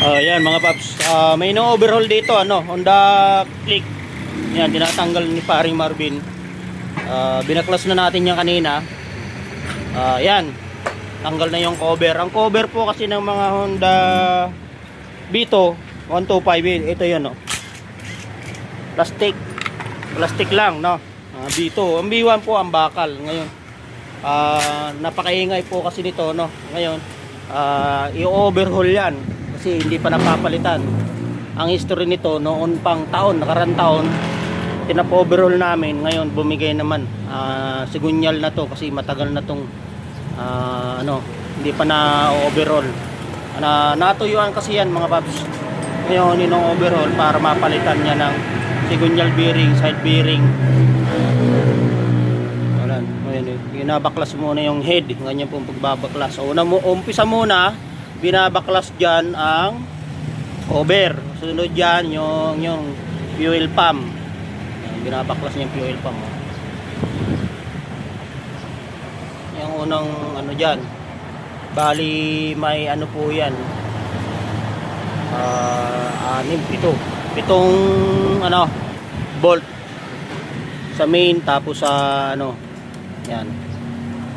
Yan mga paps, may no-overhaul dito, Honda Click. Yan, tinatanggal ni paring Marvin. Binaklas na natin yan kanina. Yan, tanggal na yung cover. Ang cover po kasi ng mga Honda Vito 125, ito yun, plastic lang, Vito. Ang B1 po ang bakal ngayon. Napakaingay po kasi nito, ngayon i-overhaul yan kasi hindi pa napapalitan. Ang history nito noon pang taon, nakarang taon, tinap-overhaul namin. Ngayon bumigay naman, sigunyal na to kasi matagal na tong hindi pa na overhaul. Natuyuan kasi yan mga paps. Ngayon ino-overhaul para mapalitan niya ng sigunyal bearing, side bearing. Binabaklas muna yung head, ganyan pong pagbabaklas. Umpisa muna, binabaklas dyan ang cover. Sunod dyan yung fuel pump. Binabaklas niya yung fuel pump. Yung unang dyan, bali may po yan, pitong bolt sa main, tapos sa yan,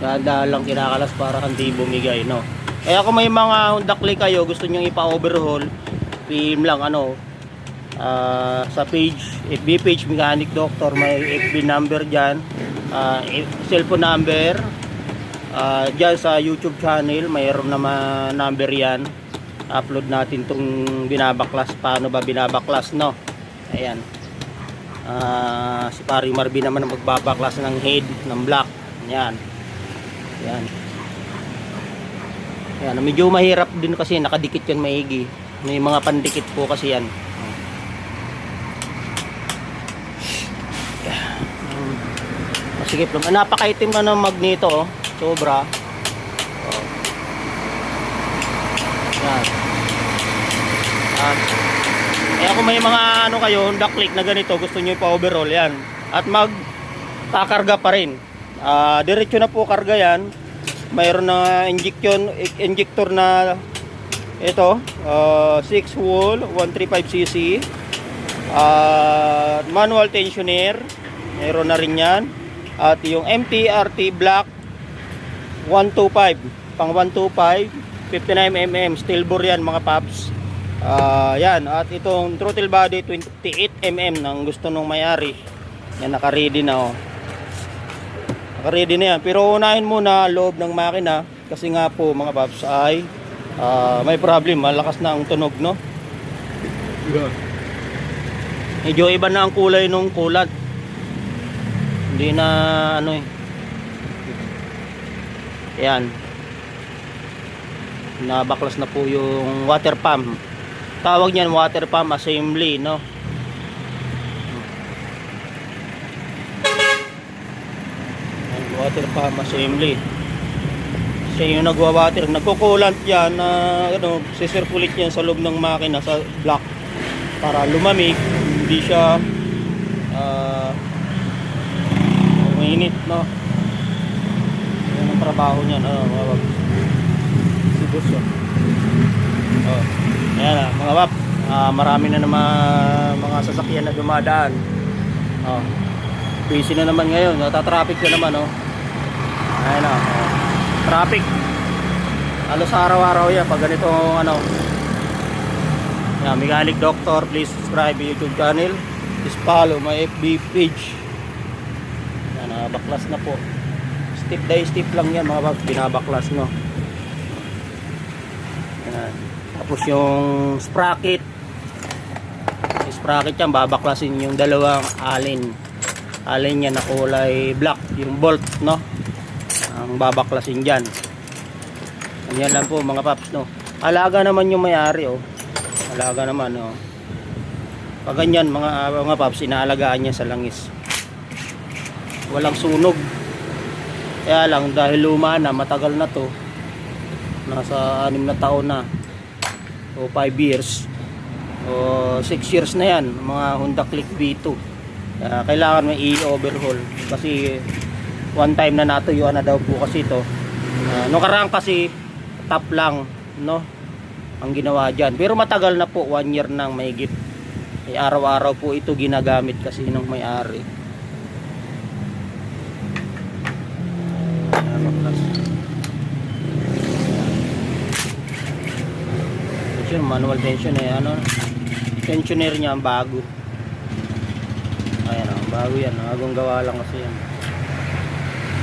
dada lang kinakalas para hindi bumigay, Kaya kung may mga Honda Click kayo gusto nyo ipa-overhaul, PM lang sa page, FB page Mechanic Doctor, may FB number dyan, cellphone number, dyan sa YouTube channel mayroon naman number yan. Upload natin tong binabaklas, paano ba binabaklas, ayan. Si paring Marvin naman ang magbabaklas ng head ng black. Yan. Medyo mahirap din kasi nakadikit yan maigi. May mga pandikit po kasi yan. Masikip lang. Napakaitim na ng magneto, sobra. Yan. Kaya kung may mga kayo, Honda Click na ganito, gusto nyo ipa-overhaul yan at magkakarga pa rin, diretso na po karga yan. Mayroon na injector na ito, 6 wall 135cc, manual tensioner, mayroon na rin yan. At yung MTRT black 125, pang 125, 59mm steel bore yan mga paps. Yan, at itong throttle body 28mm ng gusto nung may-ari. Yan, naka-ready na, naka-ready na yan. Pero unahin muna loob ng makina kasi nga po mga paps ay may problem, malakas na ang tunog, medyo iba na ang kulay nung coolant. Hindi na yan, nabaklas na po yung water pump. Tawag niyan water pump assembly, water pump assembly. Siya yung nagwa-water, nagko-coolant yan na sisirculate yan sa loob ng makina, sa block, para lumamig, hindi siya uminit, yan ang trabaho niyan. Sibos yan. Ayan mga pap, marami na naman mga sasakyan na dumadaan. Busy na naman ngayon, natatraffic na naman, Ayan traffic. Halos araw-araw yan pag ganito, Yan, Mechanic Doctor, please subscribe YouTube channel, please follow my FB page. Yan, baklas na po. Step by step lang yan mga pap, binabaklas, Yan. Tapos yung sprocket yan, babaklasin yung dalawang alin niya na kulay black, yung bolt, ang babaklasin dyan. Yan lang po mga paps, alaga naman yung may-ari, alaga naman, pag ganyan mga paps, inaalagaan niya sa langis, walang sunog. Kaya lang dahil luma na, matagal na to, nasa 6 na taon na o 5 years o 6 years na yan, mga Honda Click V2. Kailangan may i-overhaul kasi one time na natuyuan na daw po kasi ito. Nung karang kasi top lang, ang ginawa dyan. Pero matagal na po, 1 year nang mahigit. Araw-araw po ito ginagamit kasi ng may-ari. Tension, manual tension tensioner niya ang bago. Ayan, bago yan, bagong gawa lang kasi yan.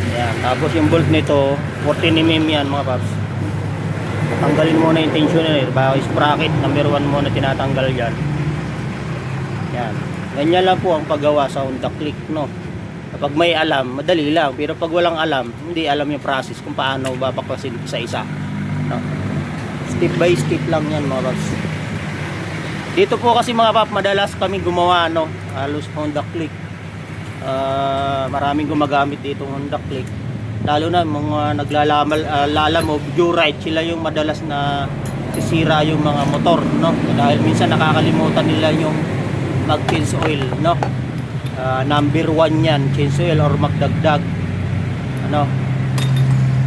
Ayan, tapos yung bolt nito 14mm yan mga paps. Tanggalin muna yung tensioner, bago sprocket number 1 muna tinatanggal yan. Yan, ganyan lang po ang paggawa sa Honda Click, no. Kapag may alam, madali lang, pero pag walang alam, hindi alam yung process kung paano babaklasin isa-isa, no. Step by step lang yan mga paps. Dito po kasi mga pap, madalas kami gumawa, no, halos Honda Click. Maraming gumagamit dito Honda Click, lalo na mga naglalamove joyride, sila yung madalas na sisira yung mga motor, no, dahil minsan nakakalimutan nila yung mag change oil, no. Number 1 yan, change oil or magdagdag, ano.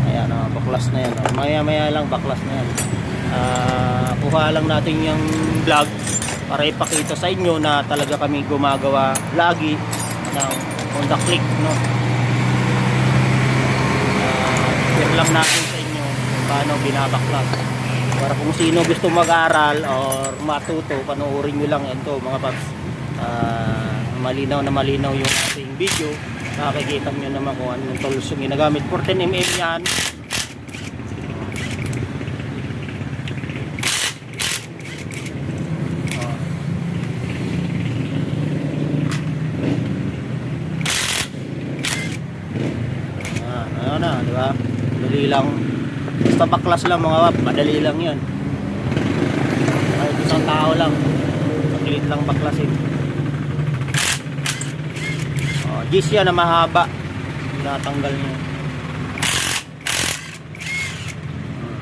Ayan, baklas na yan, maya maya lang baklas na yan. Kuha lang natin yung vlog para ipakita sa inyo na talaga kami gumagawa lagi ng Honda Click, no. Share lang natin sa inyo kung paano binabaklas, para kung sino gusto mag-aral or matuto, panoorin nyo lang ito mga paps. Malinaw na malinaw yung ating video, nakikita nyo naman kung anong tools yung ginagamit. 14mm yan. Ano na, di ba? Madali lang, basta baklas lang mga wap, madali lang yan. Kahit isang tao lang, makilit lang baklasin. Gis yan na mahaba, natanggal niya.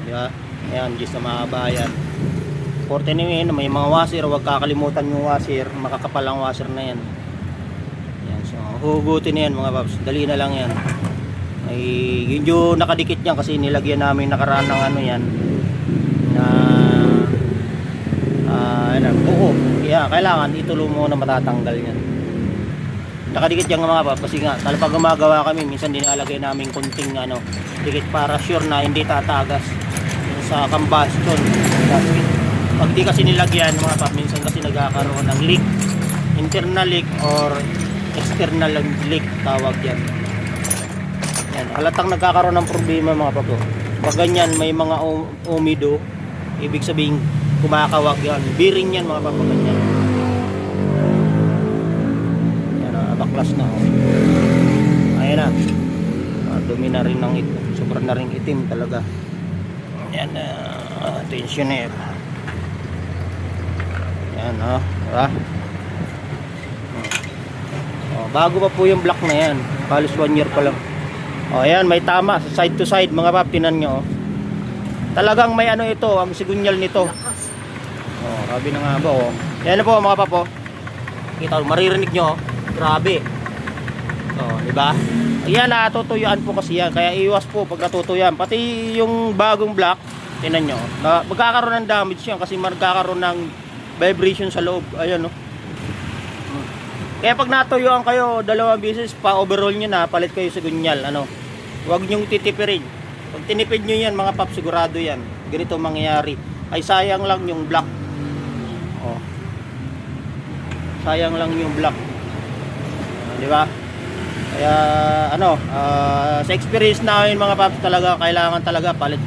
Di ba? Ayan, gis na mahaba yan. 14mm, may mga washer, huwag kakalimutan yung washer, makakapal ang washer na yan. Ayan, so hugutin na yan mga paps, dali na lang yan. Ay, yun yung nakadikit niyan kasi nilagyan namin nakaraan ng ano yan na buo, kaya kailangan itulo mo na matatanggal yan. Nakadikit yan mga paps kasi nga pag gumagawa kami minsan dinalagay namin kunting dikit para sure na hindi tatagas sa combustion gasket. Pag di kasi nilagyan mga paps, minsan kasi nagkakaroon ng leak, internal leak or external leak tawag yan. Yan, halatang nagkakaroon ng problema mga papo. Pag ganyan may mga umido, ibig sabihin kumakawag yan, bearing yan mga papo, ganyan. Yan, baklas na. Ayan na, dumi na rin ng ito, sobrang na rin itim talaga. Yan, tensioner. Yan, diba? Bago pa po yung block na yan, halos 1 year pa lang. Ayan, may tama sa side to side mga pap, tinan nyo. Talagang may ito, ang sigunyal nito. Grabe na nga ba Yan na po mga pap. Kita, maririnig nyo, grabe. Di ba? Ayan, natutuyuan po kasi yan, kaya iwas po pag natutuyuan. Pati yung bagong block, tinan nyo, magkakaroon ng damage yan kasi magkakaroon ng vibration sa loob. Ayan, no. Kaya pag natuyuan kayo 2 beses, pa overhaul nyo na, palit kayo sa gunyal, huwag nyong titipirin. Pag tinipid nyo yan mga pap, sigurado yan ganito mangyayari. Ay sayang lang yung block. Sayang lang yung block, di ba? Kaya sa experience namin mga paps, talaga kailangan talaga palit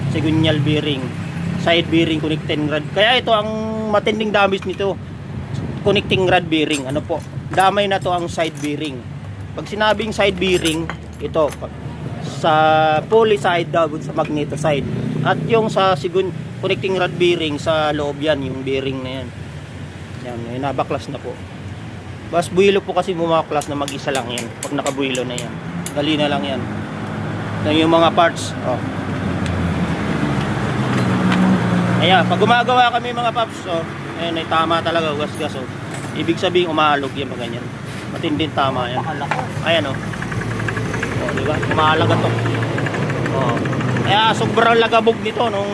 sa gunyal bearing, side bearing, connecting rod. Kaya ito ang matinding damage nito, connecting rod bearing. Damay na to ang side bearing. Pag sinabing side bearing, ito sa pulley side daw, sa magneto side, at yung sa connecting rod bearing sa loob yan, yung bearing na yan. Yan, nabaklas na po. Bas buwilo po kasi bumaklas na mag-isa lang yan. Pag nakabuwilo na yan, dali na lang yan. Yan yung mga parts. Ayan, pag gumagawa kami mga paps, ayan, ay tama talaga, gas-gas. Ibig sabihin umahalog yan pag ganyan. Matinding tama yan. Ayan diba? Umahalaga to. Kaya sobrang lagabog nito nung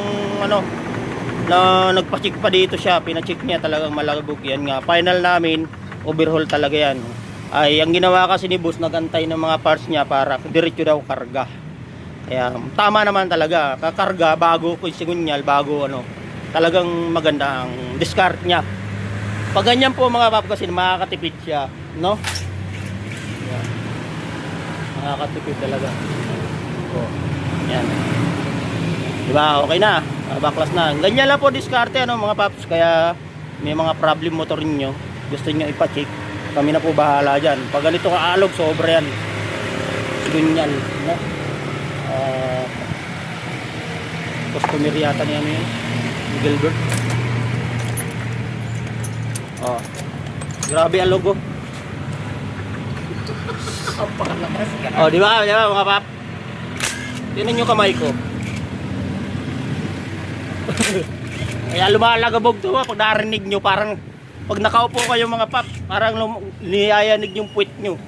na nagpa-check pa dito siya, pina-check niya talagang malabog yan nga. Final namin, overhaul talaga yan. Ay, ang ginawa kasi ni boss, nagantay ng mga parts niya para diretso daw karga. Kaya tama naman talaga, kakarga bago kung sigunyal, bago ano, talagang maganda ang discard niya. Pag ganyan po mga pap kasi makakatipid siya, no? Yan. Makakatipid talaga. Oh, yan. Diba? Okay na. Baklas na. Ganyan lang po diskarte ano mga paps. Kaya may mga problem motor niyo, gusto niyo ipa-check, kami na po bahala diyan. Pag ganito kaalog, sobra yan. Sigunyal, no? Customer yata niya yun. Gilbert. Oh. Grabe ang logo. Oh, di ba? Di ba mga pap? Tingnan niyo kamay ko. Kaya lumalagabog to pag narinig nyo, parang pag nakaupo kayo mga pap, parang niyayanig yung puwit nyo.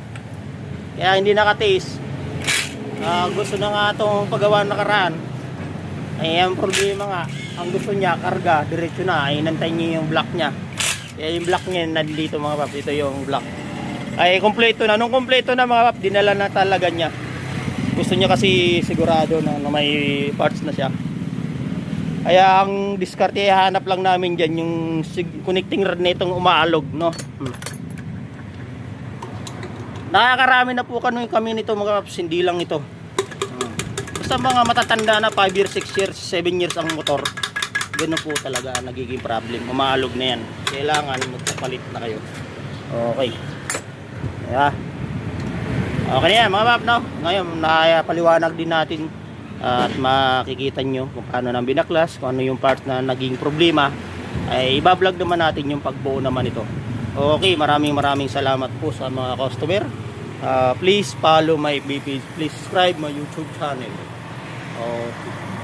Kaya hindi nakatiis. Gusto na nga itong paggawa nakaraan. Ay ang problema nga, ang gusto niya karga diretso na, ay nantay niya yung block niya. Kaya yung block niya nandito mga pap, ito yung block. Ay kompleto na, nung kompleto na mga pap, dinala na talaga niya. Gusto niya kasi sigurado na may parts na siya. Kaya ang diskarte, hanap lang namin dyan yung connecting rod na itong umaalog, no? Nakakarami na po kami nito mga paps, hindi lang ito. Basta mga matatanda na 5 years, 6 years, 7 years ang motor, gano'n po talaga nagiging problem. Umaalog na yan. Kailangan magpapalit na kayo. Okay. Kaya okay na yan mga paps, no? Ngayon, paliwanag din natin at makikita nyo kung paano nang binaklas, kung ano yung part na naging problema, ay ibablog naman natin yung pagbuo naman ito. Okay, maraming salamat po sa mga customer. Please follow my page, please subscribe my YouTube channel. Okay.